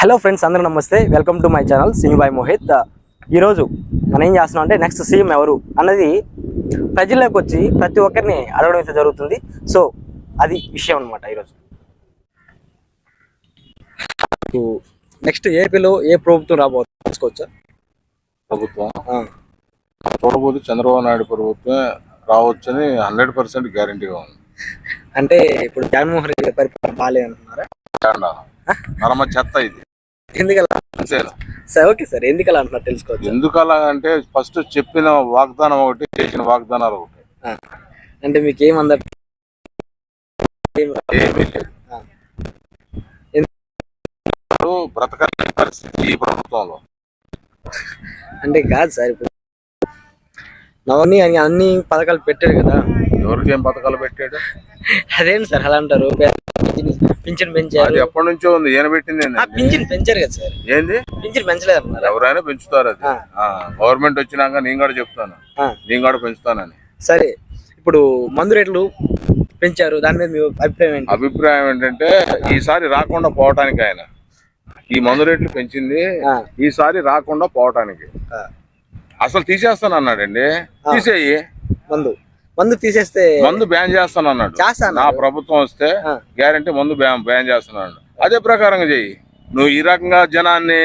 Hello friends, అందరూ నమస్తే. Welcome to my channel Singh by Mohit. ఈరోజు మనం ఏం చేస్తున్నాం అంటే నెక్స్ట్ సీఎం ఎవరు అన్నది ప్రజల్లోకి వచ్చి ప్రతి ఒక్కరిని అడగడం అయితే జరుగుతుంది. సో అది విషయం అనమాట. ఈరోజు నెక్స్ట్ ఏపీలో ఏ ప్రభుత్వం రాబోతుంది తెలుసుకోవచ్చా? ప్రభుత్వం చూడబోతే చంద్రబాబు నాయుడు ప్రభుత్వం రావచ్చని 100% గ్యారంటీగా ఉంది. అంటే ఇప్పుడు జగన్మోహన్ రెడ్డి పరిపాలన బాగాలేదంటున్నారా? పరమ చెత్త ఇది. ఎందుకలా సార్? ఓకే సార్, ఎందుకలా అంటున్నారు తెలుసుకోవచ్చు? ఎందుకలా అంటే ఫస్ట్ చెప్పిన వాగ్దానం ఒకటి, చేసిన వాగ్దానాలు ఒకటి. అంటే మీకు ఏమందరు బ్రతకలేని పరిస్థితి ఈ ప్రభుత్వంలో. అంటే కాదు సార్, ఇప్పుడు నవని అన్ని పథకాలు పెట్టాడు కదా. ఎవరికి ఏం పథకాలు పెట్టాడు? అదేంటి సార్ అలా అంటారు? పింఛన్ పెంచారు. అది ఎప్పటి నుంచో ఉంది, ఈయన పెట్టింది. పింఛన్ పెంచారు కదా సార్. ఏంది పింఛన్ పెంచలేదు అన్నారు. ఎవరైనా పెంచుతారు. అది గవర్నమెంట్ వచ్చినాక నేను కూడా చెప్తాను, నేను కూడా పెంచుతానని. సరే, ఇప్పుడు మందు రేట్లు పెంచారు, దాని మీద మీ అభిప్రాయం ఏంటి? అభిప్రాయం ఏంటంటే ఈసారి రాకుండా పోవటానికి ఆయన ఈ మందు రేట్లు పెంచింది, ఈసారి రాకుండా పోవటానికి. అసలు తీసేస్తాను అన్నాడండి. తీసేయి, మందు తీసేస్తే మందు బ్యాన్ చేస్తాను అన్నాడు. నా ప్రభుత్వం వస్తే గ్యారంటీ మందు బ్యాన్ చేస్తున్నాడు. అదే ప్రకారంగా చెయ్యి. నువ్వు ఈ రకంగా జనాన్ని,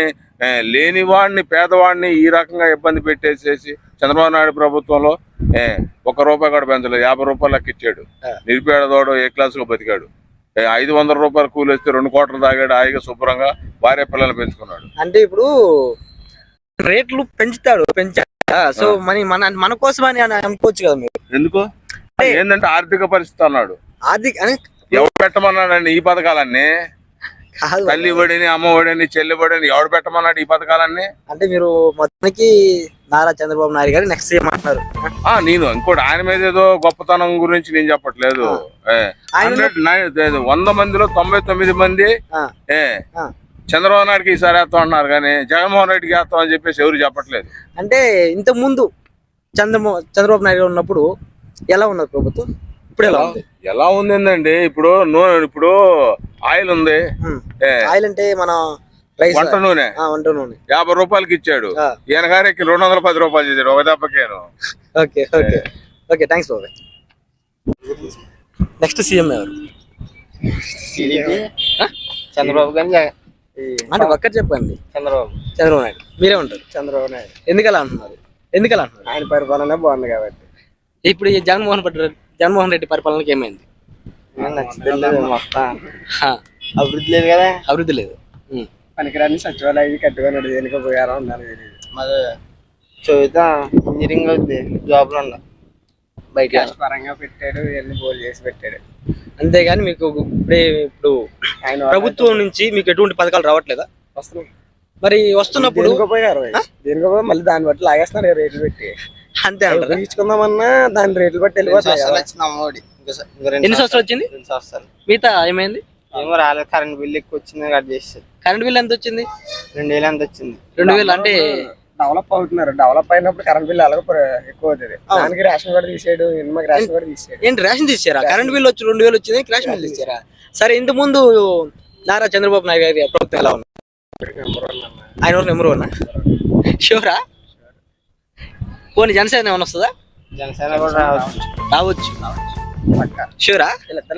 లేనివాడిని, పేదవాడిని ఈ రకంగా ఇబ్బంది పెట్టేసేసి చంద్రబాబు నాయుడు ప్రభుత్వంలో ₹1 కూడా పెంచలేదు, 50 రూపాయలు లెక్కిచ్చాడు. నిరుపేదవాడు ఏ క్లాసులో బతికాడు. 500 రూపాయలు కూలి వస్తే 2 కోట్లు తాగాడు, హాయిగా శుభ్రంగా భార్య పిల్లలు పెంచుకున్నాడు. అంటే ఇప్పుడు రేట్లు పెంచుతాడు, సో మన కోసం అని అనుకోవచ్చు కదా మీరు. ఎందుకు? ఏంటంటే ఆర్థిక పరిస్థితి అన్నాడు. ఎవరు పెట్టమన్నాడండి ఈ పథకాలన్నీ? తల్లి ఒడిని, అమ్మ ఒడిని, చెల్లి ఒడిని ఎవడు పెట్టమన్నాడు ఈ పథకాలన్నీ? అంటే మీరు మొత్తానికి నారా చంద్రబాబు నాయుడు గారు నెక్స్ట్ సీఎం అంటున్నారు. నేను ఇంకోటి ఆయన మీద ఏదో గొప్పతనం గురించి నేను చెప్పట్లేదు. 100 మందిలో 99 మంది చంద్రబాబు నాయుడుకి ఈసారి వేస్తాం అన్నారు, కానీ జగన్మోహన్ రెడ్డికి వేస్తాం అని చెప్పేసి ఎవరు చెప్పట్లేదు. అంటే ఇంతకు ముందు చంద్రబాబు నాయుడు ఉన్నప్పుడు ఎలా ఉన్నది ప్రభుత్వం, ఇప్పుడు ఎలా ఉందండి? ఇప్పుడు ఆయిల్ ఉంది. ఆయిల్ అంటే మన వంట నూనె 50 రూపాయలకి ఇచ్చాడు. ఈయన గారికి 210 రూపాయలు చేశాడు ఒక దెబ్బకేను. ఓకే ఓకే ఓకే, థ్యాంక్స్ బాబాయ్. నెక్స్ట్ సీఎం ఎవరు? చంద్రబాబు గారు. అంటే ఒక్కటి చెప్పండి. చంద్రబాబు నాయుడు. మీరే ఉంటారు చంద్రబాబు నాయుడు. ఎందుకలా అంటున్నారు? ఆయన పరిపాలన బాగుంది కాబట్టి. ఇప్పుడు ఈ జగన్మోహన్ రెడ్డి పరిపాలనకి ఏమైంది? అభివృద్ధి లేదు కదా. అభివృద్ధి లేదు. పనికిరాని సచివాలయం కట్టుకున్నాడు, దేనికో పోయారా ఉన్నారు. మరి చదువుతా ఇంజనీరింగ్ అవుతుంది, జాబ్లు ఉన్నా బయట పరంగా పెట్టాడు, ఇవన్నీ బోల్ చేసి పెట్టాడు. అంతేగాని మీకు ఇప్పుడు ఆయన ప్రభుత్వం నుంచి మీకు ఎటువంటి పథకాలు రావట్లేదా? వస్తున్నాయి. మరి వస్తున్నప్పుడు దేనికో మళ్ళీ దాన్ని బట్టి లాగేస్తున్నారు రేట్లు పెట్టి. అంతే అంటారు. తీర్చుకుందామన్నా దాని రేట్లు బట్టి వెళ్ళిపోతాయి. ఎన్ని సంవత్సరాలు వచ్చింది? 2 సంవత్సరాలు. మిగతా ఏమైంది? ఏమో రాలేదు. కరెంట్ బిల్ ఎక్కువ వచ్చింది, కట్ చేస్తారు. కరెంట్ బిల్ ఎంత వచ్చింది? 2000 ఎంత వచ్చింది. 2000 అంటే డెవలప్ అవుతున్నారు. డెవలప్ అయినప్పుడు కరెంట్ బిల్ అలాగే ఎక్కువ అవుతుంది. దానికి రేషన్ కూడా తీసాడు, మాకు రేషన్ కూడా తీసాడు. ఏంటి రేషన్ తీసారా? కరెంట్ బిల్ వచ్చి 2000 వచ్చింది, రేషన్ బిల్ తీసారా? సరే, ఇంత ముందు నారా చంద్రబాబు నాయుడు గారి ప్రభుత్వం ఎలా ఉంది? ఆయన నెంబర్ 1 షూరా? పోనీ జనసేన ఏమైనా వస్తుందా? జనసేన కూడా రావచ్చు. షూరా?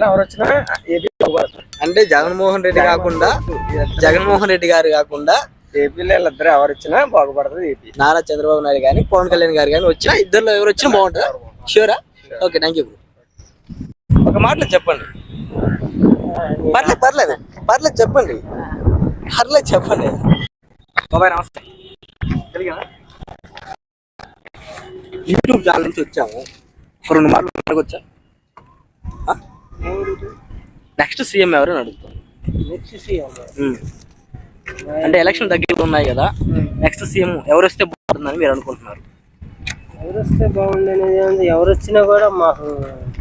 ఎవరు వచ్చినా అంటే జగన్మోహన్ రెడ్డి గారు కాకుండా ఏపీలో వీళ్ళిద్దరు ఎవరు వచ్చినా బాగుపడుతుంది ఏపీ. నారా చంద్రబాబు నాయుడు కానీ పవన్ కళ్యాణ్ గారు కానీ వచ్చినా, ఇద్దరులో ఎవరు వచ్చినా బాగుంటుందా? షూరా? Okay, thank you. ఒక మాటలో చెప్పండి. పర్లేదు చెప్పండి. బాబాయ్ నమస్తే. యూట్యూబ్ ఛానల్ నుంచి వచ్చాము. 2 మాటలు అడగొచ్చా? నెక్స్ట్ సీఎం ఎవరు అని అడుగుతాను. అంటే ఎలక్షన్ దగ్గర ఉన్నాయి కదా, నెక్స్ట్ సీఎం ఎవరు వస్తే బాగుంటుందని మీరు అనుకుంటున్నారు? ఎవరు వస్తే బాగుండనేది ఎవరు వచ్చినా కూడా మాకు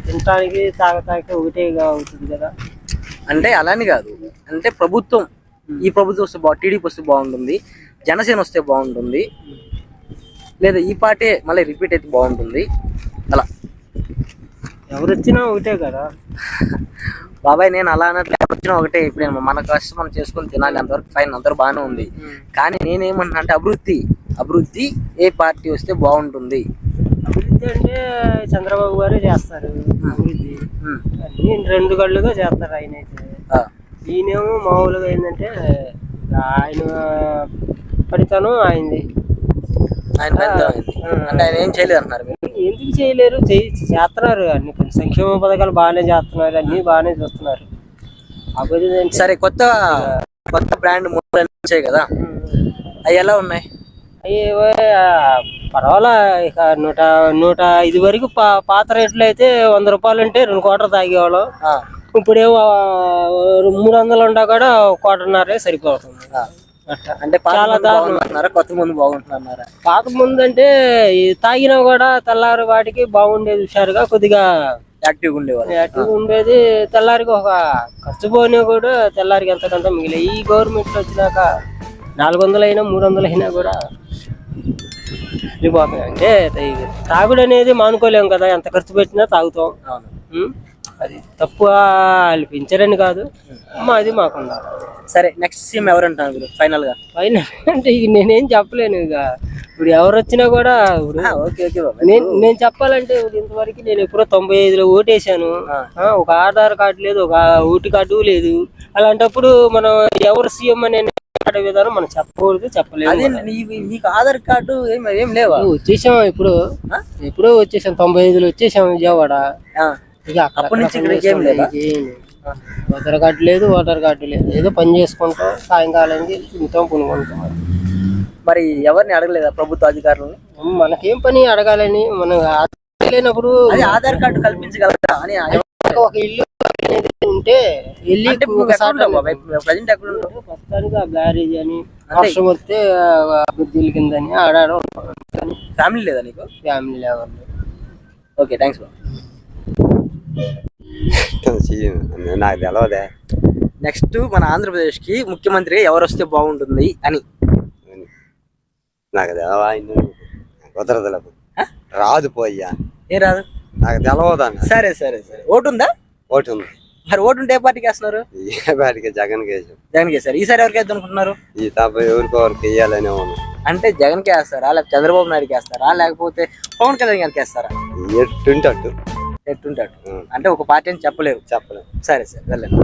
తినటానికి తాగటానికి ఒకటేగా అవుతుంది కదా. అంటే అలాని కాదు, అంటే ప్రభుత్వం, ఈ ప్రభుత్వం వస్తే టీడీపీ వస్తే బాగుంటుంది, జనసేన వస్తే బాగుంటుంది, లేదా ఈ పార్టీ మళ్ళీ రిపీట్ అయితే బాగుంటుంది, అలా ఎవరు వచ్చినా ఒకటే కదా. బాబాయ్ నేను అలా అన్నట్లు వచ్చిన ఒకటే, ఇప్పుడు మన కష్టం మనం చేసుకొని తినాలి, అంతవరకు ఫైన్, అందరూ బాగానే ఉంది. కానీ నేనేమన్నా అంటే అభివృద్ధి ఏ పార్టీ వస్తే బాగుంటుంది? అభివృద్ధి అంటే చంద్రబాబు గారే చేస్తారు అభివృద్ధి. అన్ని 2 కళ్ళుగా చేస్తారు ఆయన అయితే. ఈయనేమో మామూలుగా ఏంటంటే ఆయన పనితనం అయింది, ఆయన అంటే ఆయన ఏం చేయలేదు అంటున్నారు మీరు? ఎందుకు చేయలేరు, చేస్తున్నారు. అన్ని సంక్షేమ పథకాలు బాగానే చేస్తున్నారు, అన్ని బాగానే చూస్తున్నారు. అభివృద్ధి అంటే సరే, కొత్త బ్రాండ్ మూలాలు వచ్చాయి కదా, అవి ఎలా ఉన్నాయి? అవి పర్వాలా. ఇక 105 వరకు పాత రేట్లు అయితే 100 రూపాయలు అంటే 2 కోటలు తాగేవాళ్ళం. ఇప్పుడేమో 300 ఉండా కూడా 1.25 సరిపోతుంది. అంటే చాలా దారుణం. కొత్త ముందు బాగుంటున్నారా? పాత ముందు అంటే తాగినా కూడా తెల్లారి వాటికి బాగుండేది, హుషారుగా కొద్దిగా యాక్టివ్గా ఉండేది. తెల్లారికి ఒక ఖర్చు పోయినా కూడా తెల్లారికి ఎంతకంత మిగిలే. ఈ గవర్నమెంట్ వచ్చినాక 400 అయినా 300 అయినా కూడా వెళ్ళిపోతాయి. అంటే తాగుడు అనేది మానుకోలేము కదా, ఎంత ఖర్చు పెట్టినా తాగుతాం. అది తప్పు వాళ్ళు పెంచారని కాదు, అది మాకున్నా. సరే, నెక్స్ట్ సీఎం ఎవరంటారు మీరు ఫైనల్ గా? ఫైనల్ అంటే నేనేం చెప్పలేను. ఇక ఇప్పుడు ఎవరు వచ్చినా కూడా నేను చెప్పాలంటే ఇంతవరకు నేను ఎప్పుడో 95లో ఓటేసాను. ఒక ఆధార్ కార్డు లేదు, ఒక ఓటు కార్డు లేదు. అలాంటప్పుడు మనం ఎవరు సీఎం అనే విధానం మనం చెప్పకూడదు, చెప్పలేదు. నీకు ఆధార్ కార్డు ఏం లేవా? వచ్చేసాం, ఎప్పుడో వచ్చేసాం, 95లో వచ్చేసాం విజయవాడ. ఇక అప్పటి నుంచి ఓటర్ కార్డు లేదు. ఏదో పని చేసుకుంటాం, సాయంకాలానికి తింటాం, పునుకుంటాం. మరి ఎవరిని అడగలేదా ప్రభుత్వ అధికారులను? మనకేం పని అడగాలని, మనం లేనప్పుడు ఆధార్ కార్డు కల్పించగలరా అని ఒక ఇల్లు ఉంటే వెళ్ళి ప్రజెంట్ ఎక్కడ ప్రస్తుతానికి ఆ బ్యారేజ్ అని వర్షం వస్తే అభివృద్ధి కిందని ఆడాడు. ఫ్యామిలీ లేదా నీకు? ఫ్యామిలీ లేవర్. Okay, thanks. నాకు తెలవదే. నెక్స్ట్ మన ఆంధ్రప్రదేశ్ కి ముఖ్యమంత్రి ఎవరు వస్తే బాగుంటుంది అని? నాకు తెలవా, కుదరదు, రాదు పోయ్యా. ఏం రాదు? నాకు తెలవదా. సరే, ఓటు ఉందా? ఓటు ఉంది. మరి ఓటు ఉంటే ఏ పార్టీకి వేస్తున్నారు? ఏ పార్టీకి? జగన్ కేసు. జగన్ కేసారు. ఈసారి ఎవరికి వేద్దాం అనుకుంటున్నారు? ఈ తప్ప ఎవరికి వేయాలని ఉన్నా. అంటే జగన్ కి వేస్తారా, లేకపోతే చంద్రబాబు నాయుడుకి వేస్తారా, లేకపోతే పవన్ కళ్యాణ్ గారికి వేస్తారా? ఎట్టుంటే ఎట్టుంటాడు అంటే ఒక పార్టీ అని చెప్పలేరు. చెప్పలేము. సరే, వెళ్ళండి.